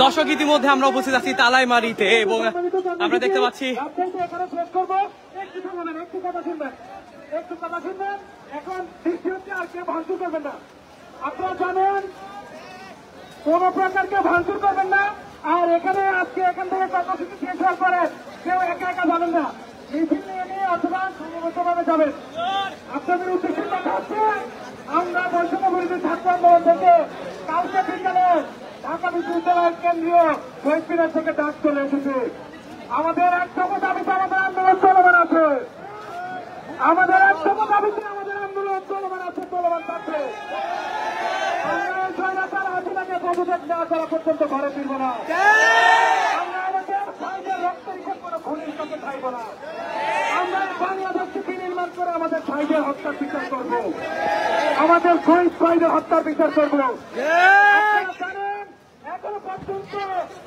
দর্শক ইতিমধ্যে আমরা উপস্থিত আছি তালাইমারিতে এবং আমরা দেখতে পাচ্ছি এখন আর কেউ ভাঙচুর করবেন না। আপনারা জানেন কোন প্রকারকে ভাঙচুর করবেন না। আর এখানে আজকে এখান থেকে কর্মসূচি শেষ হওয়ার পরে কেউ একা একা যাবেন না, মিছিল নিয়ে অথবা সমবেতভাবে যাবেন। আপনাদের উদ্দেশ্যে কথা হচ্ছে আমরা বৈষম্য বিরোধী ছাত্র আন্দোলন থেকে কালকে বিকালে ঢাকা বিশ্ববিদ্যালয়ের কেন্দ্রীয় শহীদ মিনার থেকে ডাক চলে এসেছে। আমাদের এক দফা দাবিতে আমাদের আন্দোলন চলমান আছে, আমাদের এক দফা দাবিতে আমাদের আন্দোলন চলমান আছে, চলমান থাকবে। আমরা স্বৈরাচার হাসিনাকে পদত্যাগ না করা পর্যন্ত ঘরে ফিরব না। আমরা আমাদের ভাইদের রক্তের কোনো খুনির সাথে খাইব না। আমরা বাংলাদেশকে নির্মাণ করে আমাদের ভাইদের হত্যার বিচার করব, আমাদের শহীদ ভাইদের হত্যার বিচার করব। জানেন এখনো পর্যন্ত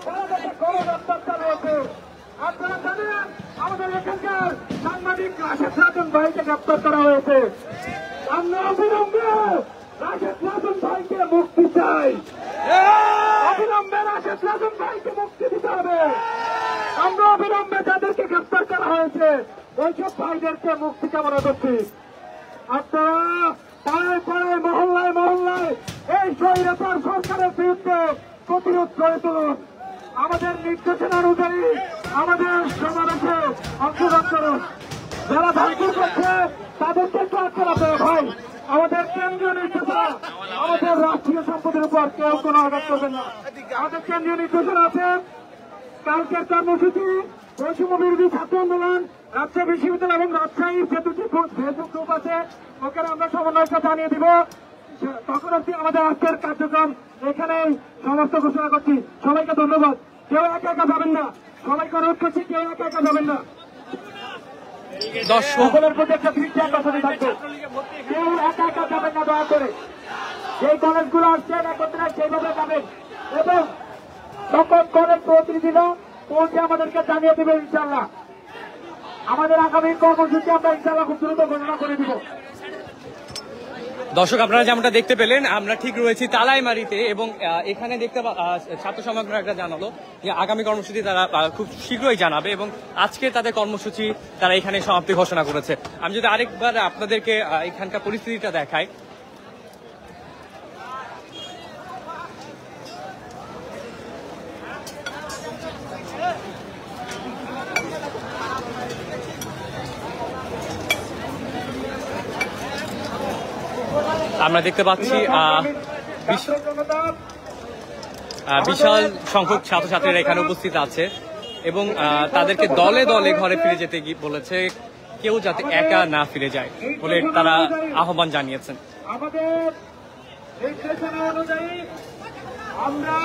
বাংলাদেশে গণহত্যা চালু আছে। আপনারা জানেন আমাদের এখানকার সাংবাদিক রাশেদ রাজন ভাইকে গ্রেপ্তার করা হয়েছে। আমরা অবিলম্বে রাশেদ রাজন ভাইকে মুক্তি চাই, অবিলম্বে রাশেদ রাজন ভাইকে মুক্তি দিতে হবে। আমরা অবিলম্বে যাদেরকে গ্রেপ্তার করা হয়েছে ওইসব ভাইদেরকে মুক্তি কামনা করছি। আপনারা পাড়ায় পাড়ায় মহল্লায় মহল্লায় এই স্বৈরাচার সরকারের বিরুদ্ধে প্রতিরোধ করে তুলুন। আমাদের নির্দেশনা অনুযায়ী আমাদের সমাবেশে অংশগ্রহণ করুন। যারা ভাঙচুর করছে তাদেরকে কাজ করাতে ভাই, আমাদের কেন্দ্রীয় নির্দেশনা, আমাদের রাষ্ট্রীয় সম্পদের উপর কেউ কোনো আঘাত করবেন না। আমাদের কেন্দ্রীয় নির্দেশনা আছে কালকের কর্মসূচি বৈষম্য বিরোধী ছাত্র আন্দোলন রাজশাহী বিশ্ববিদ্যালয় এবং রাজশাহীর যে দুটি ফেসবুক গ্রুপ আছে ওখানে আমরা সমন্বয়টা জানিয়ে দিব। তখন অব্দি আমাদের আজকের কার্যক্রম এখানেই সমস্ত ঘোষণা করছি। সবাইকে ধন্যবাদ। কেউ একা একা যাবেন না, সবাইকে অনুরোধ করছি কেউ একা একা যাবেন না। সকলের প্রতি একটা দৃষ্টি আকর্ষণ থাকবে, কেউ একা একা যাবেন না দয়া করে। যেই কলেজগুলো আসছেন একত্রে সেইভাবে যাবেন এবং সকল কলেজ প্রতিনিধিরা পৌঁছে আমাদেরকে জানিয়ে দেবে ইনশাল্লাহ। আমাদের আগামী কর্মসূচি আমরা ইনশাল্লাহ খুব দ্রুত ঘোষণা করে দিব। দর্শক আপনারা যেমনটা দেখতে পেলেন আমরা ঠিক রয়েছি তালাইমারিতে এবং এখানে দেখতে ছাত্র সংগঠনরা জানালো যে আগামী কর্মসূচি তারা খুব শীঘ্রই জানাবে এবং আজকে তাদের কর্মসূচি তারা এখানে সমাপ্তি ঘোষণা করেছে। আমি যদি আরেকবার আপনাদেরকে এখানকার পরিস্থিতিটা দেখাই, আমরা দেখতে পাচ্ছি বিশাল সংখ্যক ছাত্রছাত্রীরা এখানে উপস্থিত আছে এবং তাদেরকে দলে দলে ঘরে ফিরে যেতে বলেছে, কেউ যাতে একা না ফিরে যায় বলে তারা আহ্বান জানিয়েছেন। আমাদের নির্দেশনা অনুযায়ী আমরা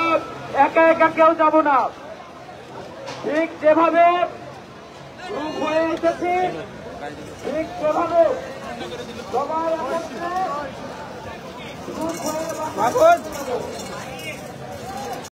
একা একা কেউ যাব না। ঠিক যেভাবে হয়ে এসেছে ঠিক সেভাবে সবাই